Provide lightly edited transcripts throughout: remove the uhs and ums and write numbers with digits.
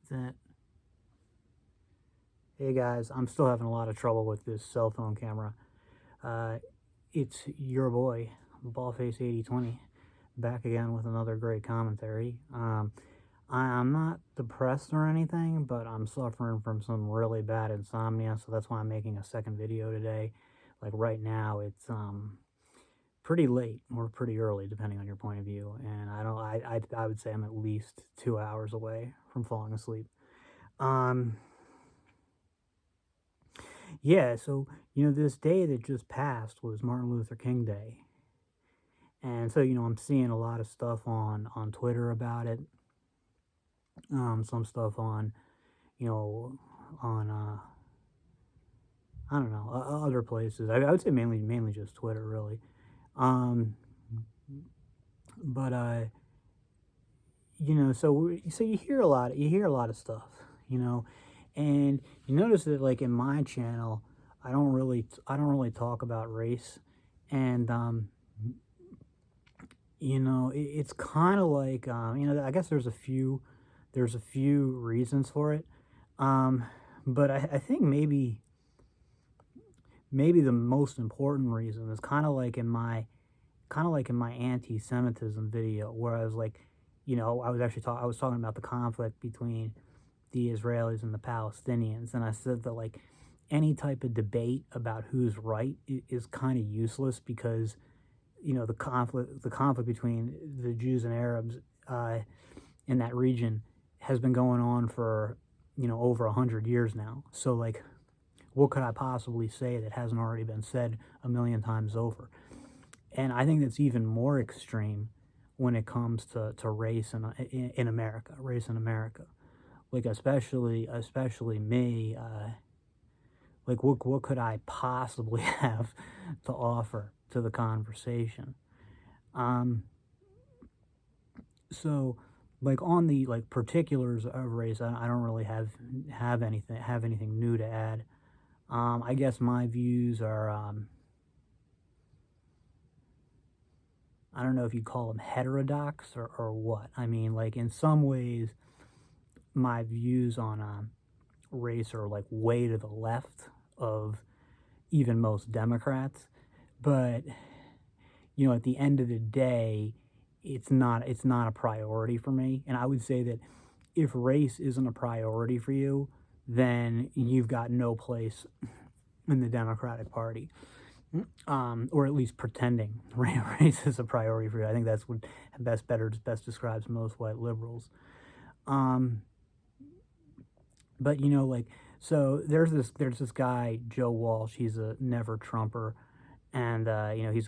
that. Hey guys, I'm still having a lot of trouble with this cell phone camera. It's your boy, Ballface8020, back again with another great commentary. I'm not depressed or anything, but I'm suffering from some really bad insomnia, so that's why I'm making a second video today. Like right now, it's pretty late or pretty early, depending on your point of view, and I would say I'm at least 2 hours away from falling asleep. Yeah, so, this day that just passed was Martin Luther King Day. And so, I'm seeing a lot of stuff on Twitter about it. Some stuff on, on, I don't know, other places. I would say mainly just Twitter, really. But, so you hear a lot of stuff, and you notice that, like, in my channel, I don't really talk about race, and it's kind of like, I guess there's a few reasons for it, but I think maybe the most important reason is kind of like in my anti-Semitism video, where I was like, I was talking about the conflict between the Israelis and the Palestinians, and I said that, like, any type of debate about who's right is kind of useless, because the conflict between the Jews and Arabs in that region has been going on for over 100 years now. So, like, what could I possibly say that hasn't already been said a million times over? And I think that's even more extreme when it comes to race in America, like, especially me. Like, what could I possibly have to offer to the conversation? So, like, on the, like, particulars of race, I don't really have anything new to add. I guess my views are, I don't know if you'd call them heterodox or what. I mean, like, in some ways, my views on race are, like, way to the left of even most Democrats. But, at the end of the day, it's not a priority for me. And I would say that if race isn't a priority for you, then you've got no place in the Democratic Party. Or at least pretending race is a priority for you. I think that's what best describes most white liberals. But like, so there's this guy, Joe Walsh. He's a never Trumper, and he's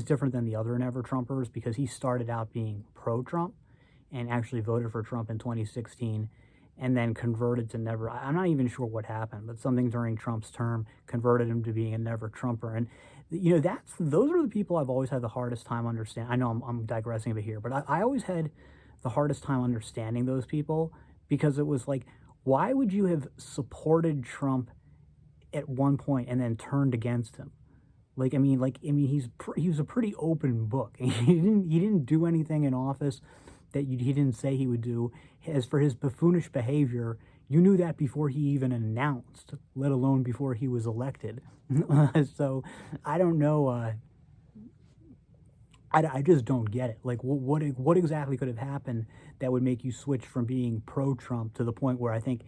different than the other never Trumpers, because he started out being pro Trump and actually voted for Trump in 2016. And then converted to never. I'm not even sure what happened, but something during Trump's term converted him to being a never Trumper. And those are the people I've always had the hardest time understanding. I know I'm digressing a bit here, but I always had the hardest time understanding those people, because it was like, why would you have supported Trump at one point and then turned against him? He was a pretty open book. He didn't do anything in office that he didn't say he would do. As for his buffoonish behavior, you knew that before he even announced, let alone before he was elected. So I don't know. I just don't get it. Like, what exactly could have happened that would make you switch from being pro-Trump to the point where I think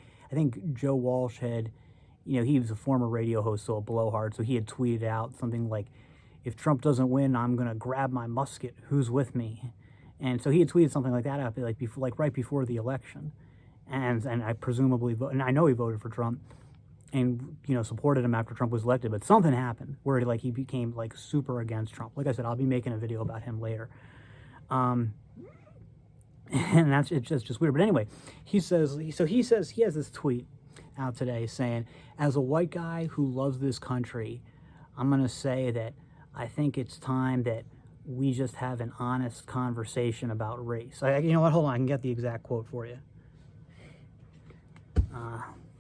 Joe Walsh had, he was a former radio host, so a blowhard, so he had tweeted out something like, if Trump doesn't win, I'm going to grab my musket. Who's with me? And so he had tweeted something like that out, right before the election, and I presumably and I know he voted for Trump, and supported him after Trump was elected. But something happened where, like, he became, like, super against Trump. Like I said, I'll be making a video about him later, and it's just weird. But anyway, he says he has this tweet out today saying, as a white guy who loves this country, I'm gonna say that I think it's time that we just have an honest conversation about race. You know what? Hold on. I can get the exact quote for you.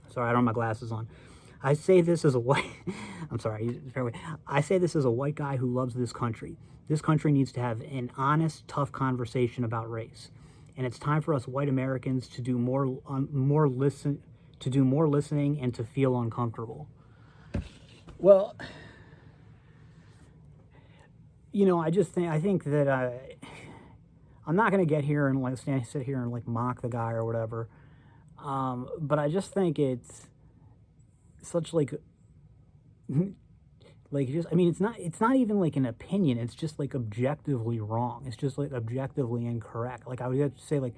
Sorry, I don't have my glasses on. I say this as a white... I'm sorry. I say this as a white guy who loves this country. This country needs to have an honest, tough conversation about race. and it's time for us white Americans to do more listening and to feel uncomfortable. Well, I think that I'm not going to get here and sit here and mock the guy or whatever. But I just think it's such it's not even an opinion. It's just objectively wrong. It's just objectively incorrect. I would have to say we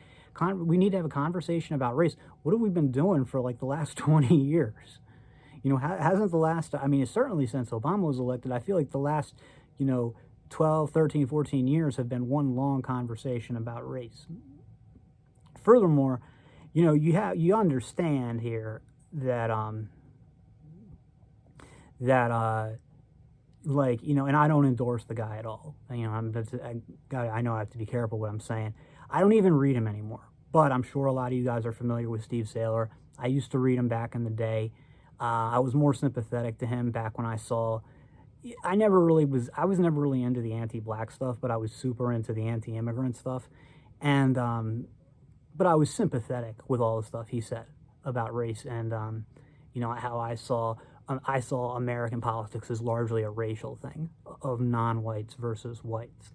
need to have a conversation about race. What have we been doing for the last 20 years? Hasn't the last, certainly since Obama was elected, I feel the last, 12, 13, 14 years have been one long conversation about race. Furthermore, you understand here that, and I don't endorse the guy at all. I know I have to be careful what I'm saying. I don't even read him anymore, but I'm sure a lot of you guys are familiar with Steve Saylor. I used to read him back in the day. I was more sympathetic to him back when I was never really into the anti-black stuff, but I was super into the anti-immigrant stuff. And, but I was sympathetic with all the stuff he said about race and, how I saw American politics as largely a racial thing of non-whites versus whites.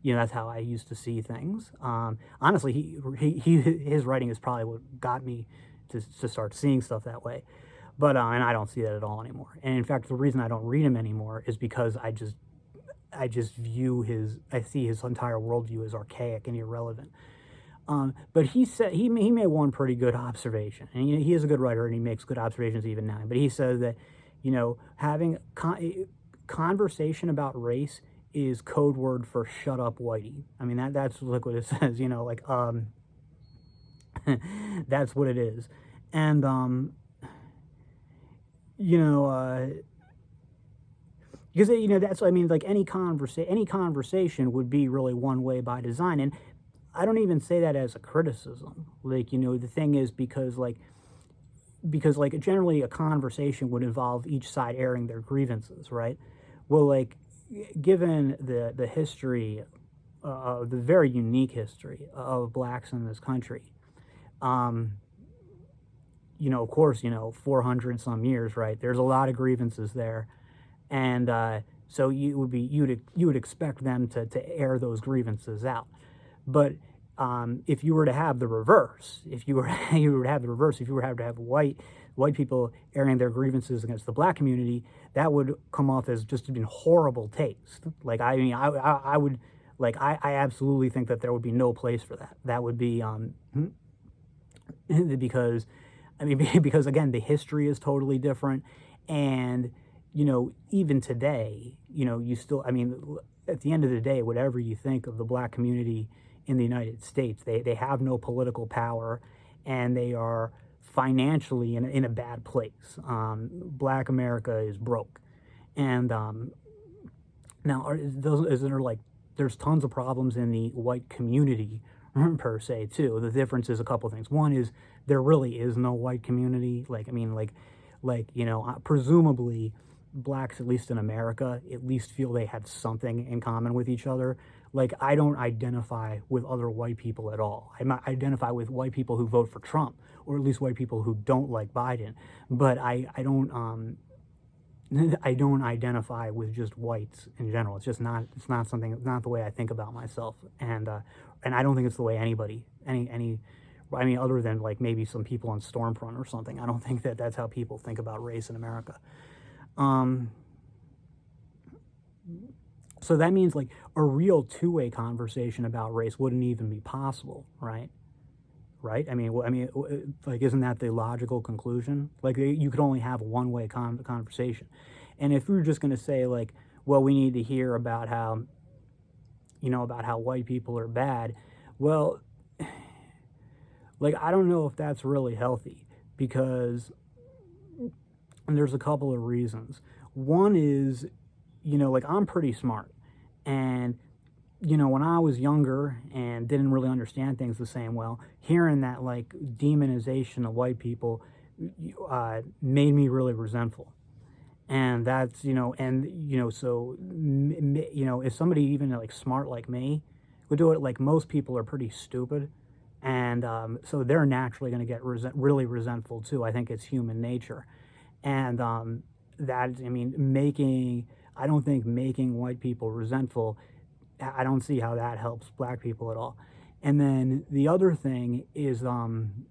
That's how I used to see things. Honestly, his writing is probably what got me to start seeing stuff that way. But, and I don't see that at all anymore. And in fact, the reason I don't read him anymore is because I see his entire worldview as archaic and irrelevant. But he said, he made one pretty good observation, and he is a good writer and he makes good observations even now. But he says that, having conversation about race is code word for shut up whitey. That's what it says, that's what it is. And, because that's any conversation would be really one way by design, and I don't even say that as a criticism. The thing is because generally a conversation would involve each side airing their grievances, right? Well, given the history, the very unique history of blacks in this country, of course, 400 some years, right? There's a lot of grievances there. And so you would expect them to air those grievances out. But if you were to have the reverse, if you were to have white people airing their grievances against the black community, that would come off as just in horrible taste. I absolutely think that there would be no place for that. That would be because again, the history is totally different. And, even today, you still, at the end of the day, whatever you think of the black community in the United States, they have no political power and they are financially in a bad place. Black America is broke. And now, there's tons of problems in the white community per se too. The difference is a couple things. One is there really is no white community. Presumably blacks, at least in America, at least feel they have something in common with each other. I don't identify with other white people at all. I identify with white people who vote for Trump, or at least white people who don't like Biden. But I don't identify with just whites in general. It's just not. It's not the way I think about myself. And I don't think it's the way anybody, other than maybe some people on Stormfront or something. I don't think that that's how people think about race in America. So that means a real two-way conversation about race wouldn't even be possible, right? Right? Isn't that the logical conclusion? You could only have a one-way conversation. And if we were just going to say well, we need to hear about how white people are bad, well, I don't know if that's really healthy, because there's a couple of reasons. One is, I'm pretty smart, and when I was younger and didn't really understand things the same well, hearing that demonization of white people made me really resentful. And that's, so, if somebody even smart like me would do it, most people are pretty stupid. And so they're naturally going to get really resentful too. I think it's human nature. And I mean, I don't think making white people resentful, I don't see how that helps black people at all. And then the other thing is, and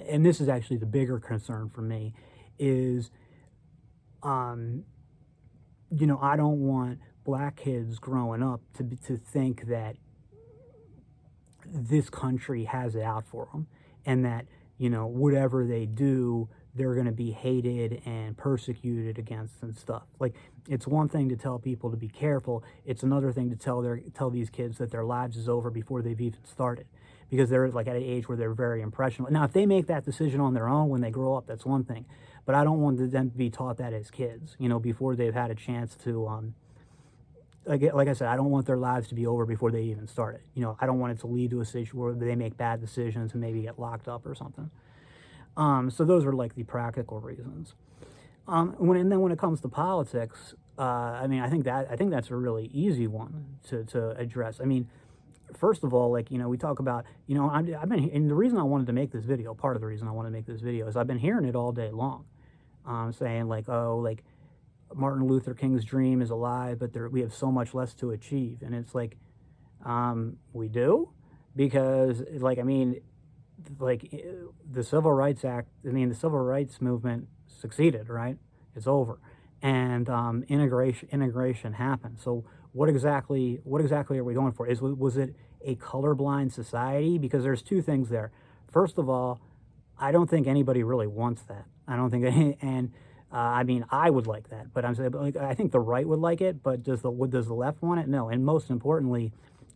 this is actually the bigger concern for me, is, I don't want black kids growing up to think that this country has it out for them, and that, whatever they do, they're going to be hated and persecuted against and stuff. Like, it's one thing to tell people to be careful. It's another thing to tell these kids that their lives is over before they've even started, because they're like at an age where they're very impressionable. Now, if they make that decision on their own when they grow up, that's one thing. But I don't want them to be taught that as kids, before they've had a chance to, like I said, I don't want their lives to be over before they even started. I don't want it to lead to a situation where they make bad decisions and maybe get locked up or something. So those are like the practical reasons. And then when it comes to politics, I mean, I think that's a really easy one to address. I mean, first of all, like, we talk about, I've been, and the reason I wanted to make this video, part of the reason I want to make this video, is I've been hearing it all day long, saying like, oh, like, Martin Luther King's dream is alive, but we have so much less to achieve. And it's like, we do? Because, like, I mean, like, the Civil Rights Act, the Civil Rights Movement succeeded, right? It's over. And integration happened. So what exactly are we going for? Was it a colorblind society? Because there's two things there. First of all, I don't think anybody really wants that. I don't think and I mean, I would like that, but I'm saying, like, I think the right would like it, but does the left want it? No. And most importantly,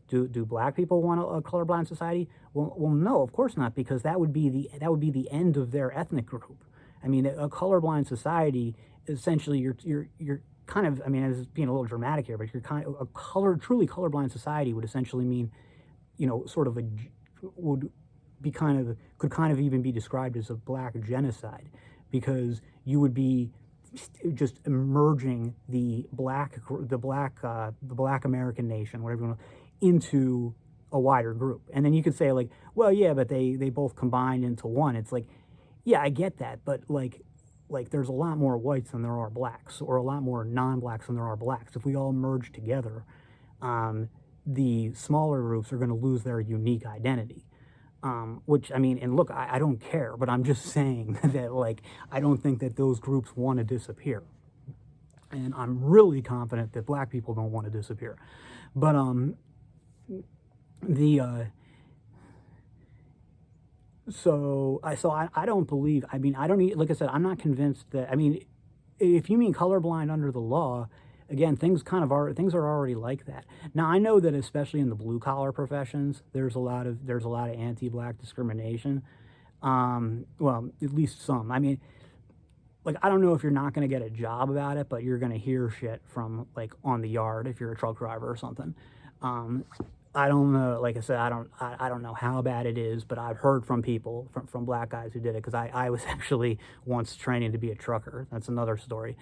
do black people want a colorblind society? Well, no, of course not, because that would be the end of their ethnic group. I mean, a colorblind society, essentially, you're kind of, I mean, as being a little dramatic here, but you're kind of truly colorblind society would essentially mean, sort of could kind of even be described as a black genocide, because you would be just merging the black American nation, whatever you want, into a wider group. And then you could say, like, well, yeah, but they both combined into one. It's like, yeah, I get that, but like there's a lot more whites than there are blacks, or a lot more non-blacks than there are blacks. If we all merge together, the smaller groups are going to lose their unique identity. Which, I mean, and look, I don't care, but I'm just saying that, like, I don't think that those groups want to disappear. And I'm really confident that black people don't want to disappear. But, so I don't believe, I mean, I don't, like I said, I'm not convinced that, I mean, if you mean colorblind under the law, again, things are already like that. Now, I know that especially in the blue collar professions, there's a lot of anti-black discrimination. Well, at least some. I mean, like, I don't know if you're not going to get a job about it, but you're going to hear shit from, like, on the yard if you're a truck driver or something. I don't know. Like I said, I don't know how bad it is, but I've heard from people, from black guys who did it, because I was actually once training to be a trucker. That's another story.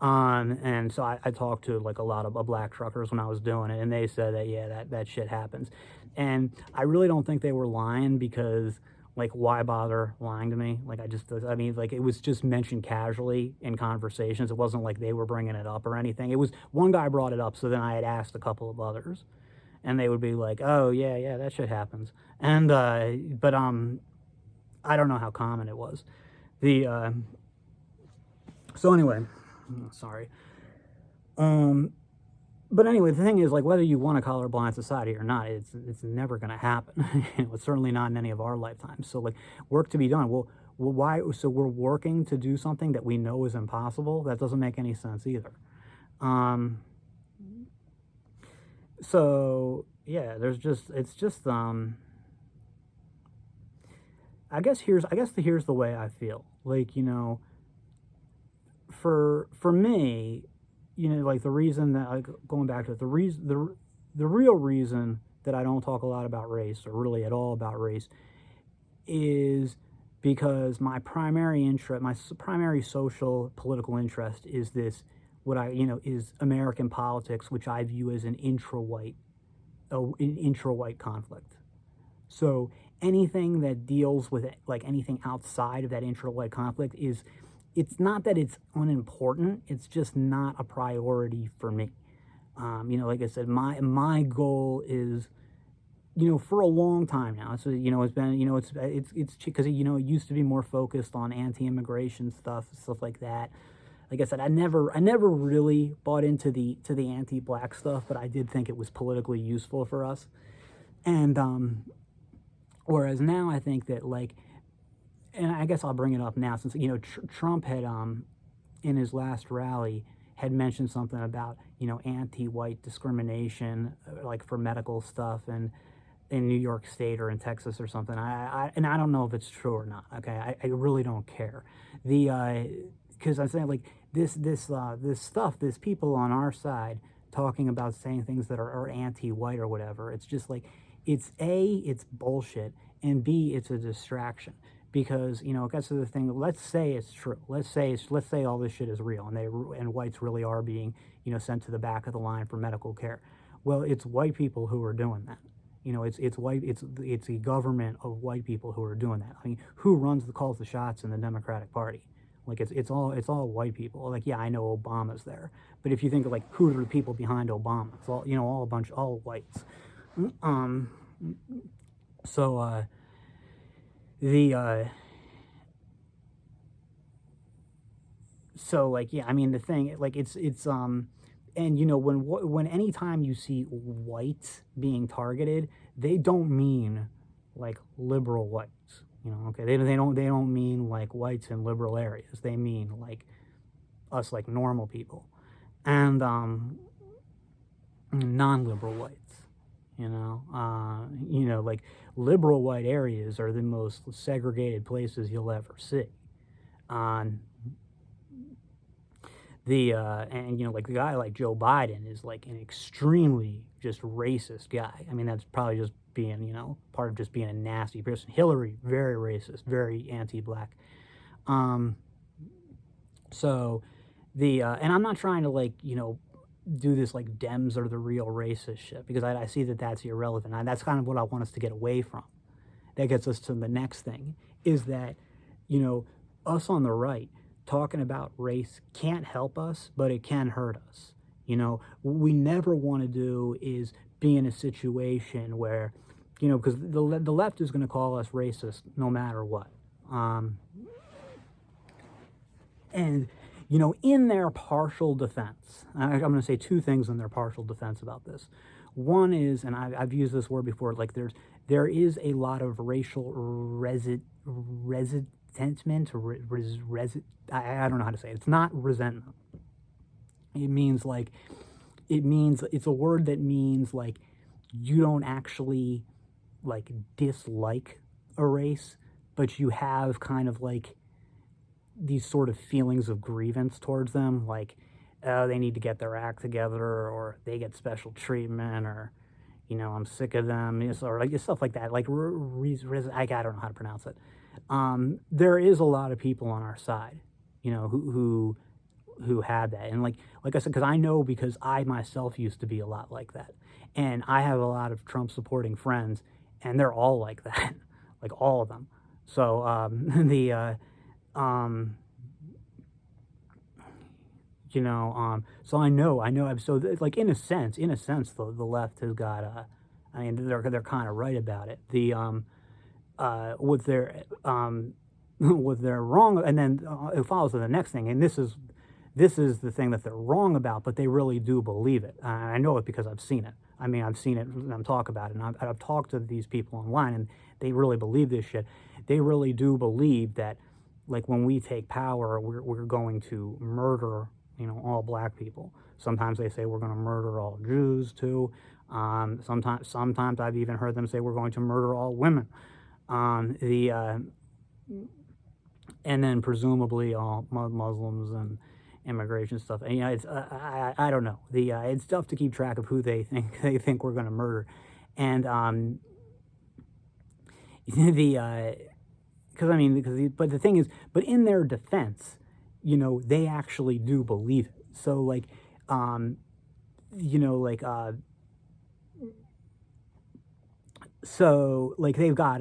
And so I talked to, like, a lot of black truckers when I was doing it, and they said that, yeah, that shit happens. And I really don't think they were lying, because, like, why bother lying to me? Like, I mean, like, it was just mentioned casually in conversations. It wasn't like they were bringing it up or anything. It was, one guy brought it up, so then I had asked a couple of others, and they would be like, oh, yeah, that shit happens. And, but, I don't know how common it was. So anyway, sorry. But anyway, the thing is, like, whether you want a colorblind society or not, it's never going to happen. It's certainly not in any of our lifetimes. So, like, work to be done. Well, why? So we're working to do something that we know is impossible? That doesn't make any sense either. So yeah, it's just I guess here's the way I feel. Like, for me, like, the reason that, like, going back to it, the real reason that I don't talk a lot about race, or really at all about race, is because my primary social political interest is this, is American politics, which I view as an intra-white conflict. So anything that deals with it, like anything outside of that intra-white conflict is, it's not that it's unimportant, it's just not a priority for me. Like I said, my goal is, for a long time now. So, it's been, it's because, it used to be more focused on anti-immigration stuff like that. Like I said, I never really bought into the anti-black stuff, but I did think it was politically useful for us. And whereas now I think that, like, and I guess I'll bring it up now since, Trump had in his last rally had mentioned something about, anti-white discrimination, like for medical stuff, and in New York State or in Texas or something. And I don't know if it's true or not. Okay, I really don't care. Because I'm saying, like, this stuff, this people on our side talking about saying things that are anti-white or whatever. It's just like, it's bullshit, and B, it's a distraction. Because, it gets to the thing. Let's say it's true. Let's say all this shit is real, and whites really are being, sent to the back of the line for medical care. Well, it's white people who are doing that. It's a government of white people who are doing that. I mean, who calls the shots in the Democratic Party? Like, it's all white people. Like, yeah, I know Obama's there, but if you think of, like, who are the people behind Obama, it's all, all whites. So so, like, yeah, I mean, the thing, like, it's and when anytime you see whites being targeted, they don't mean like liberal whites, okay, they don't mean like whites in liberal areas. They mean like us, like normal people, and non-liberal whites. Like, liberal white areas are the most segregated places you'll ever see. On like the guy like Joe Biden is like an extremely just racist guy. I mean, that's probably just being, part of just being a nasty person. Hillary, very racist, very anti-black. So and I'm not trying to, like, do this like Dems are the real racist shit, because I see that that's irrelevant. And that's kind of what I want us to get away from. That gets us to the next thing, is that, us on the right talking about race can't help us, but it can hurt us. What we never want to do is be in a situation where, because the left is going to call us racist no matter what. And, in their partial defense, I'm going to say two things in their partial defense about this. One is, and I've used this word before, like, there is a lot of racial resentment, I don't know how to say it. It's not resentment. It's a word that means, like, you don't actually, like, dislike a race, but you have kind of, like, these sort of feelings of grievance towards them, like, oh, they need to get their act together, or they get special treatment, or, I'm sick of them, or like stuff like that. Like, I don't know how to pronounce it. There is a lot of people on our side, who had that, and like I said, because I myself used to be a lot like that, and I have a lot of Trump supporting friends, and they're all like that, like all of them. So so I know. So like, in a sense, the left has got I mean, they're kind of right about it. What they're what they're wrong, and then it follows to the next thing, and this is the thing that they're wrong about, but they really do believe it. I know it because I've seen it. I mean, I've seen it, and I'm talking about it, and I've talked to these people online, and they really believe this shit. They really do believe that, like, when we take power, we're going to murder, all black people. Sometimes they say we're going to murder all Jews too. Sometimes I've even heard them say we're going to murder all women. And then presumably all Muslims and immigration stuff. And it's I don't know. It's tough to keep track of who they think we're going to murder, and but the thing is, but in their defense, they actually do believe it. So, like, So like they've got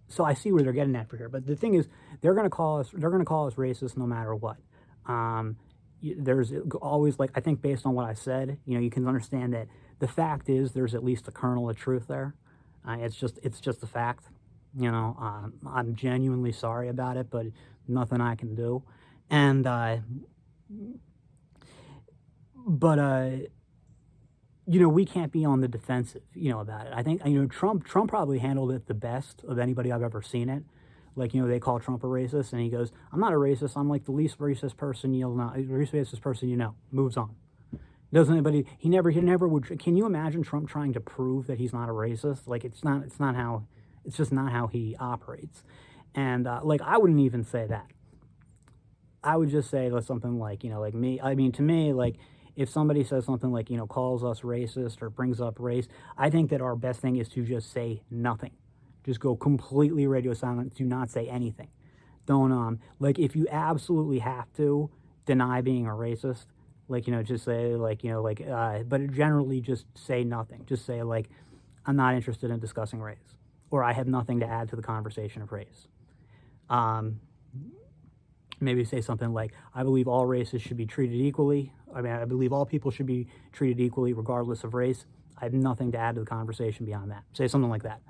so I see where they're getting at for here, but the thing is they're going to call us racist no matter what. um there's always, like, I think based on what I said, you can understand that the fact is there's at least a kernel of truth there. It's just a fact. I'm genuinely sorry about it, but nothing I can do. And but we can't be on the defensive, about it. I think, Trump probably handled it the best of anybody I've ever seen it. Like, they call Trump a racist, and he goes, "I'm not a racist. I'm like the least racist person you'll know, least racist person you know." Moves on. Doesn't anybody? He never would. Can you imagine Trump trying to prove that he's not a racist? Like, it's not how, it's just not how he operates. And like, I wouldn't even say that. I would just say something like, like me. I mean, to me, like, if somebody says something like, calls us racist or brings up race, I think that our best thing is to just say nothing. Just go completely radio silent. Do not say anything. Don't, like, if you absolutely have to deny being a racist, like, just say, like, but generally just say nothing. Just say, like, I'm not interested in discussing race, or I have nothing to add to the conversation of race. Maybe say something like, I believe all races should be treated equally. I believe all people should be treated equally regardless of race. I have nothing to add to the conversation beyond that. Say something like that.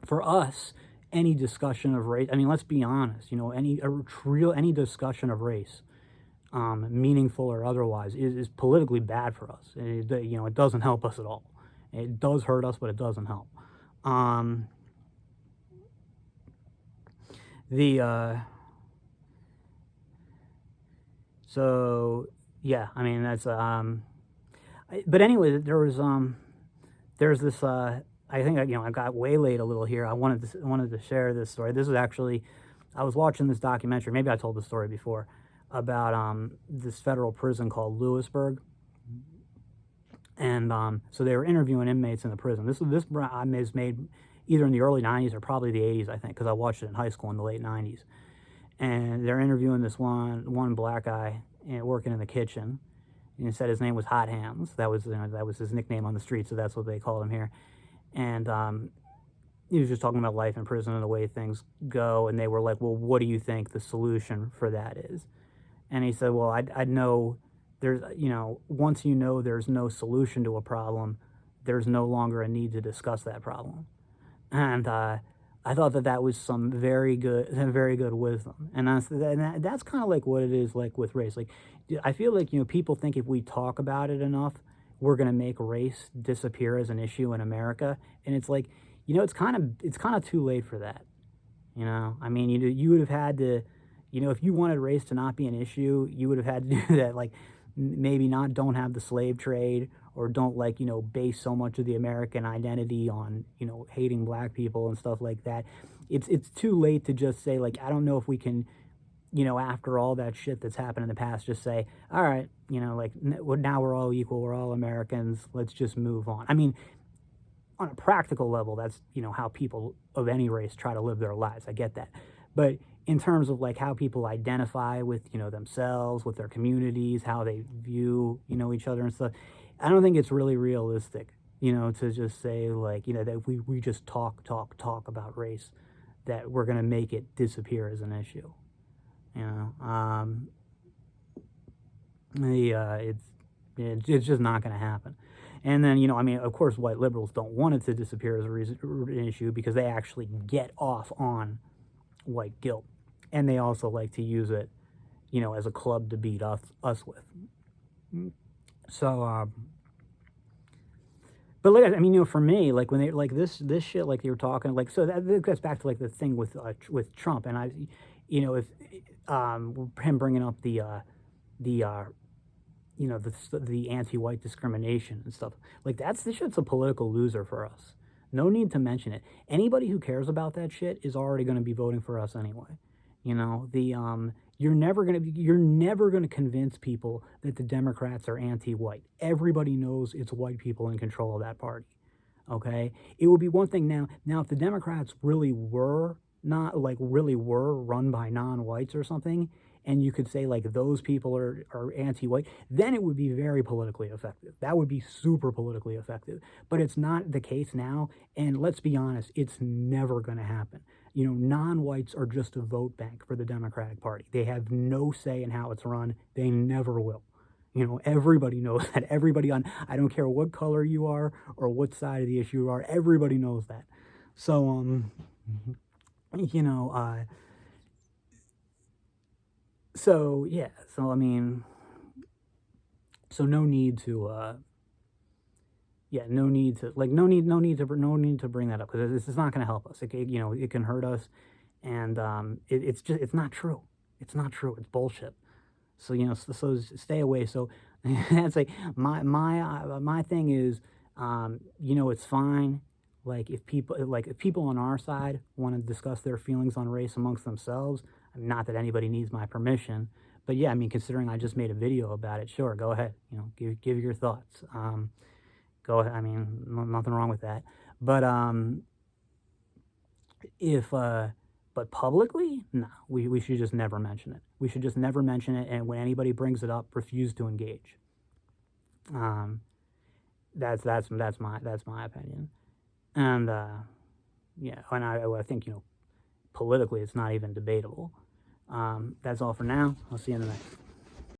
For us, any discussion of race, I mean, let's be honest, any discussion of race, meaningful or otherwise, is politically bad for us. It doesn't help us at all. It does hurt us, but it doesn't help. So yeah, I mean, that's but anyway, there's this I think I got way late a little here. I wanted to share this story. This is actually, I was watching this documentary, maybe I told the story before, about this federal prison called Lewisburg. And so they were interviewing inmates in the prison. This is made either in the early 90s or probably the 80s, I think, because I watched it in high school in the late 90s. And they're interviewing this one black guy working in the kitchen. And he said his name was Hot Hands. That was his nickname on the street, so that's what they called him here. And he was just talking about life in prison and the way things go. And they were like, "Well, what do you think the solution for that is?" And he said, "Well, I'd know there's, once you know there's no solution to a problem, there's no longer a need to discuss that problem." And I thought that was some very good wisdom. And that's kind of like what it is like with race. Like, I feel like, people think if we talk about it enough, we're going to make race disappear as an issue in America. And it's like, it's kind of too late for that. I mean, you would have had to, if you wanted race to not be an issue, you would have had to do that. Like, maybe don't have the slave trade, or don't, like, base so much of the American identity on, hating black people and stuff like that. It's too late to just say, like, I don't know if we can, after all that shit that's happened in the past, just say, all right, like, now we're all equal, we're all Americans, let's just move on. I mean, on a practical level, that's, how people of any race try to live their lives. I get that. But in terms of, like, how people identify with, themselves, with their communities, how they view, each other and stuff, I don't think it's really realistic, to just say, like, that if we just talk about race, that we're going to make it disappear as an issue. It's just not going to happen. And then, I mean, of course, white liberals don't want it to disappear as an issue, because they actually get off on white guilt. And they also like to use it, as a club to beat us with. So, but like, I mean, for me, like, when they, like, this shit, like, they were talking, like, so that gets back to, like, the thing with Trump. And I, if him bringing up the anti-white discrimination and stuff, like, this shit's a political loser for us. No need to mention it. Anybody who cares about that shit is already going to be voting for us anyway. You're never going to convince people that the Democrats are anti-white. Everybody knows it's white people in control of that party. Okay? It would be one thing now if the Democrats really were run by non-whites or something, and you could say, like, those people are anti-white, then it would be very politically effective. That would be super politically effective. But it's not the case now, and let's be honest, it's never going to happen. You know, non-whites are just a vote bank for the Democratic Party. They have no say in how it's run. They never will. You know, everybody knows that. Everybody on, I don't care what color you are or what side of the issue you are, everybody knows that. So, you know, so yeah, so I mean, so no need to, yeah, no need to, like, no need to bring that up, because this is not going to help us. You know, it can hurt us, and it's just, it's not true. It's not true. It's bullshit. So, you know, so stay away. So it's like my thing is, you know, it's fine. Like, if people on our side want to discuss their feelings on race amongst themselves, not that anybody needs my permission, but yeah, I mean, considering I just made a video about it, sure, go ahead. You know, give your thoughts. Go ahead. I mean, nothing wrong with that. But if but publicly, no, we should just never mention it. We should just never mention it, and when anybody brings it up, refuse to engage. That's my opinion. And yeah, and I think, you know, politically, it's not even debatable. That's all for now. I'll see you in the next.